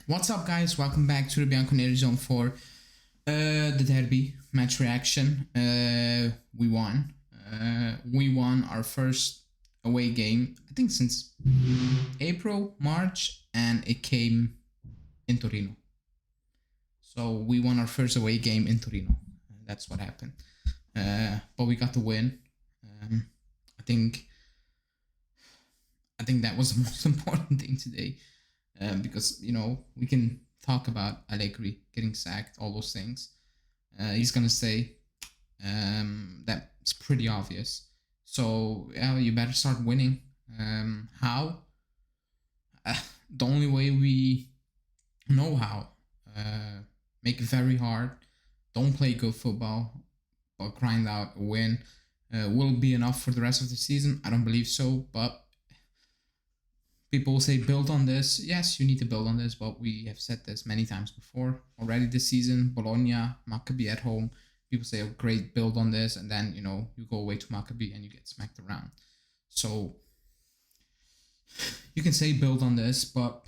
What's up, guys? Welcome back to the Bianconerizone for the derby match reaction. We won. We won our first away game, I think, since April, March, and it came in Torino. So we won our first away game in Torino. That's what happened. But we got the win. I think that was the most important thing today. Because we can talk about Allegri getting sacked, all those things. He's gonna say that's pretty obvious. So yeah, you better start winning. How? The only way we know how. Make it very hard. Don't play good football, but grind out a win. Will it be enough for the rest of the season? I don't believe so, but people say build on this. Yes, you need to build on this, but we have said this many times before already this season. Bologna, Maccabi at home. People say, oh, great, build on this. And then, you go away to Maccabi and you get smacked around. So you can say build on this, but,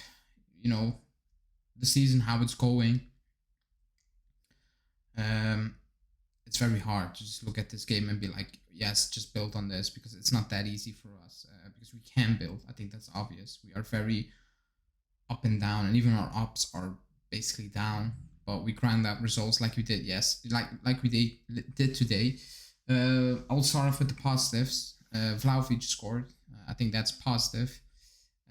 the season, how it's going, it's very hard to just look at this game and be like, yes, just build on this, because it's not that easy for us, because we can build. I think that's obvious. We are very up and down, and even our ups are basically down, but we grind out results like we did, like we did today. I'll start off with the positives. Vlahovic scored. I think that's positive.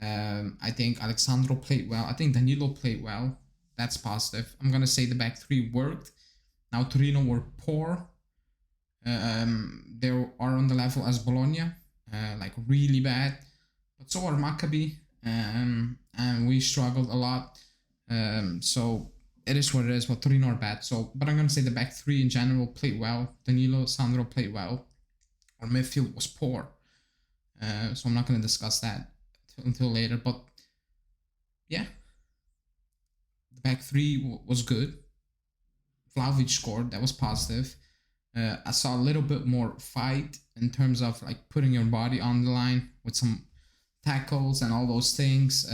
I think Alexandro played well. I think Danilo played well. That's positive. I'm going to say the back three worked. Now Torino were poor. They are on the level as Bologna, like really bad. But so are Maccabi, and we struggled a lot. So it is what it is. But Torino are bad. But I'm gonna say the back three in general played well. Danilo, Sandro played well. Our midfield was poor. So I'm not gonna discuss that until later. But yeah, the back three was good. Vlahovic scored. That was positive. I saw a little bit more fight in terms of like putting your body on the line with some tackles and all those things.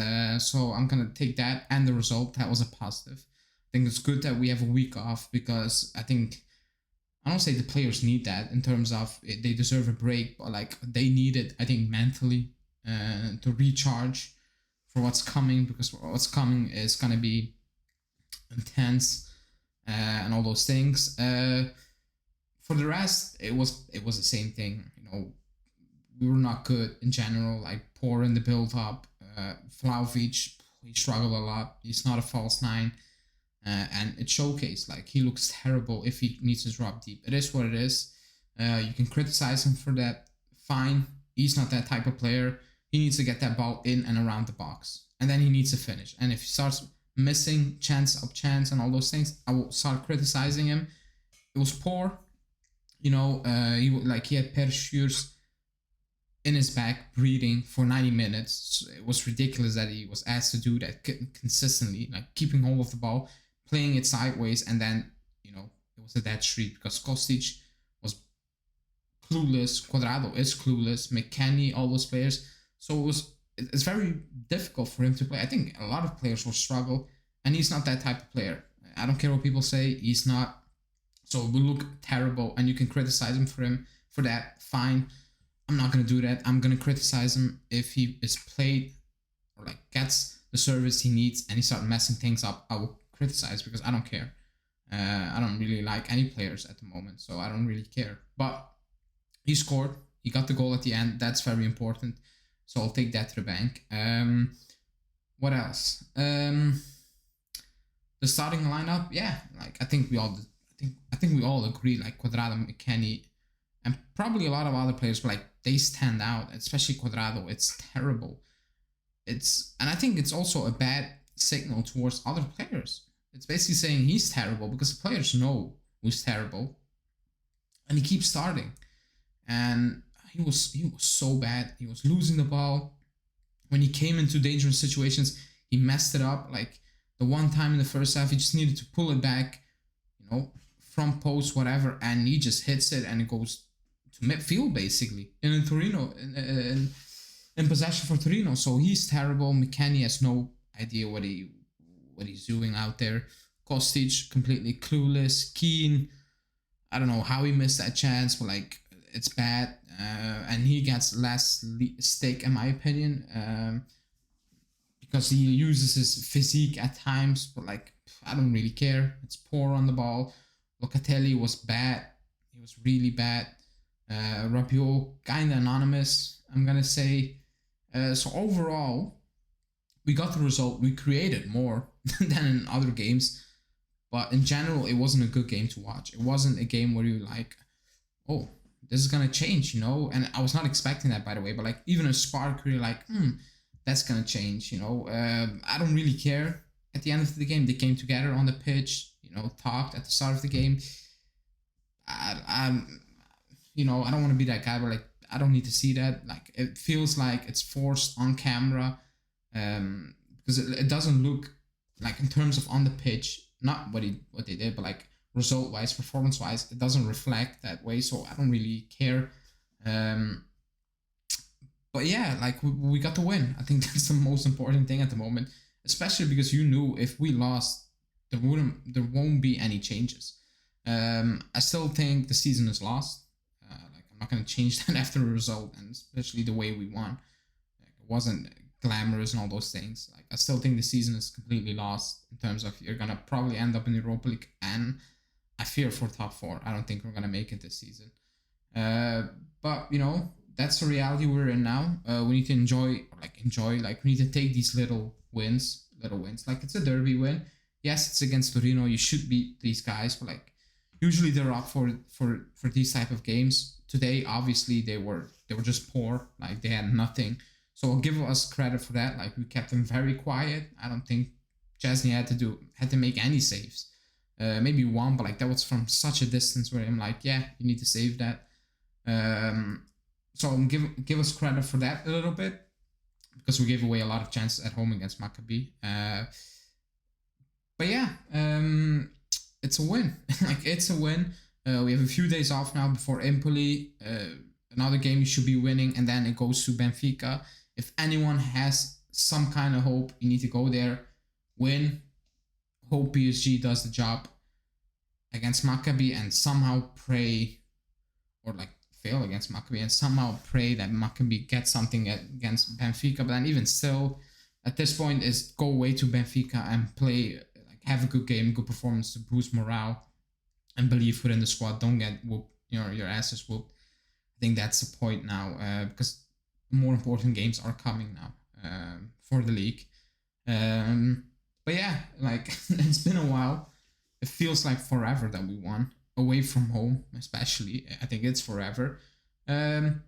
So I'm gonna take that and the result. That was a positive. I think it's good that we have a week off, because I don't say the players need that in terms of they deserve a break, but like they need it, I think, mentally to recharge for what's coming, because what's coming is gonna be intense. And all those things. For the rest, it was the same thing. We were not good in general, like poor in the build up. Vlahovic, he struggled a lot. He's not a false nine, and it showcased. Like, he looks terrible if he needs to drop deep. It is what it is. You can criticize him for that. Fine, he's not that type of player. He needs to get that ball in and around the box, and then he needs to finish. And if he starts missing chance and all those things, I will start criticizing him. It was poor. He had Pershures in his back breathing for 90 minutes. It was ridiculous that he was asked to do that consistently, like keeping hold of the ball, playing it sideways, and then it was a dead streak because Kostic was clueless, Cuadrado is clueless, McKennie, all those players. So it's very difficult for him to play. I think a lot of players will struggle, and he's not that type of player. I don't care what people say, he's not. So it will look terrible, and you can criticize him for that. Fine. I'm not going to do that. I'm going to criticize him if he is played or like gets the service he needs and he starts messing things up. I will criticize, because I don't care. I don't really like any players at the moment, so I don't really care. But he scored. He got the goal at the end. That's very important. So I'll take that to the bank. What else? The starting lineup, yeah. Like I think we all agree. Like Cuadrado, McKennie, and probably a lot of other players, but like they stand out. Especially Cuadrado. It's terrible. And I think it's also a bad signal towards other players. It's basically saying he's terrible because the players know who's terrible, and he keeps starting. And he was so bad. He was losing the ball. When he came into dangerous situations, he messed it up. Like the one time in the first half, he just needed to pull it back, front post, whatever, and he just hits it and it goes to midfield basically. And in Torino, in possession for Torino. So he's terrible. McKennie has no idea what what he's doing out there. Kostic completely clueless. Keane, I don't know how he missed that chance, but like it's bad, and he gets less stick in my opinion, because he uses his physique at times, but like I don't really care. It's poor on the ball. Locatelli was bad. He was really bad. Rabiot kind of anonymous, I'm gonna say. So overall, we got the result. We created more than in other games, but in general, it wasn't a good game to watch. It wasn't a game where you're like, oh, this is gonna change, you know. And I was not expecting that, by the way. But like even a spark, where you're like, that's gonna change, you know. I don't really care. At the end of the game, they came together on the pitch, you know, talked at the start of the game. I'm, you know, I don't want to be that guy, but like I don't need to see that. Like it feels like it's forced on camera, because it doesn't look like, in terms of on the pitch, not what they did, but like result wise, performance wise, it doesn't reflect that way. So I don't really care. But yeah, like we got the win. I think that's the most important thing at the moment, especially because you knew if we lost, there won't be any changes. I still think the season is lost. Like I'm not gonna change that after a result, and especially the way we won. Like, it wasn't glamorous and all those things. Like I still think the season is completely lost in terms of you're gonna probably end up in the Europa League, and I fear for top 4. I don't think we're gonna make it this season. But you know, that's the reality we're in now. We need to enjoy. Like we need to take these little wins. Like it's a derby win. Yes, it's against Torino. You should beat these guys, but like usually they're up for these type of games. Today, obviously, they were just poor. Like they had nothing. So I'll give us credit for that. Like we kept them very quiet. I don't think Chesney had to make any saves. Maybe one, but like that was from such a distance where I'm like, yeah, you need to save that. So give us credit for that a little bit, because we gave away a lot of chances at home against Maccabi. But yeah, it's a win. Like it's a win. We have a few days off now before Empoli. Another game you should be winning, and then it goes to Benfica. If anyone has some kind of hope, you need to go there, win. Hope PSG does the job against Maccabi, and somehow pray, or like fail against Maccabi, and somehow pray that Maccabi gets something against Benfica. But then even still, at this point, is go away to Benfica and play, like have a good game, good performance to boost morale and belief within the squad. Don't get whooped, your asses whooped. I think that's the point now, because more important games are coming now for the league. But yeah, like it's been a while. It feels like forever that we won away from home, especially. I think it's forever. But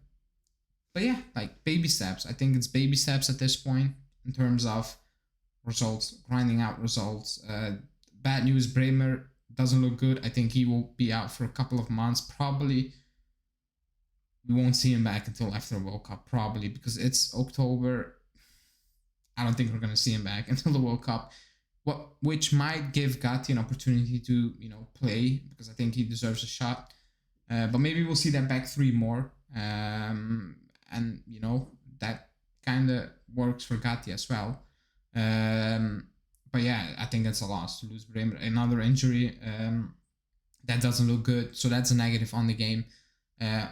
yeah, like baby steps. I think it's baby steps at this point in terms of results, grinding out results. Bad news, Bremer doesn't look good. I think he will be out for a couple of months. Probably we won't see him back until after the World Cup, probably, because it's October. I don't think we're going to see him back until the World Cup. Which might give Gatti an opportunity to, play, because I think he deserves a shot. But maybe we'll see that back 3 more. And, that kind of works for Gatti as well. But yeah, I think that's a loss to lose Bremer. Another injury. That doesn't look good. So that's a negative on the game.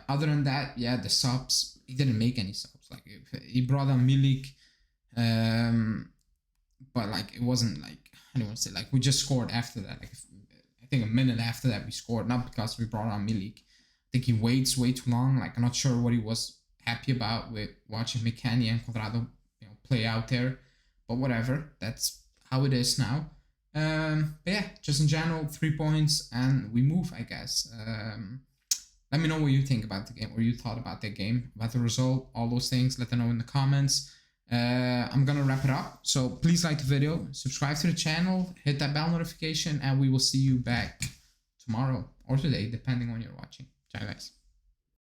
Other than that, yeah, the subs, he didn't make any subs. Like, he brought on Milik. But like, it wasn't like, I don't want to say, like, we just scored after that. Like, I think a minute after that we scored, not because we brought on Milik. I think he waits way too long. Like, I'm not sure what he was happy about with watching McKennie and Quadrado, play out there. But whatever, that's how it is now. But yeah, just in general, 3 points and we move, I guess. Let me know what you think about the game, or you thought about the game, about the result, all those things. Let them know in the comments. I'm gonna wrap it up, so please like the video, subscribe to the channel, hit that bell notification, and we will see you back tomorrow or today, depending on when you're watching. Ciao guys.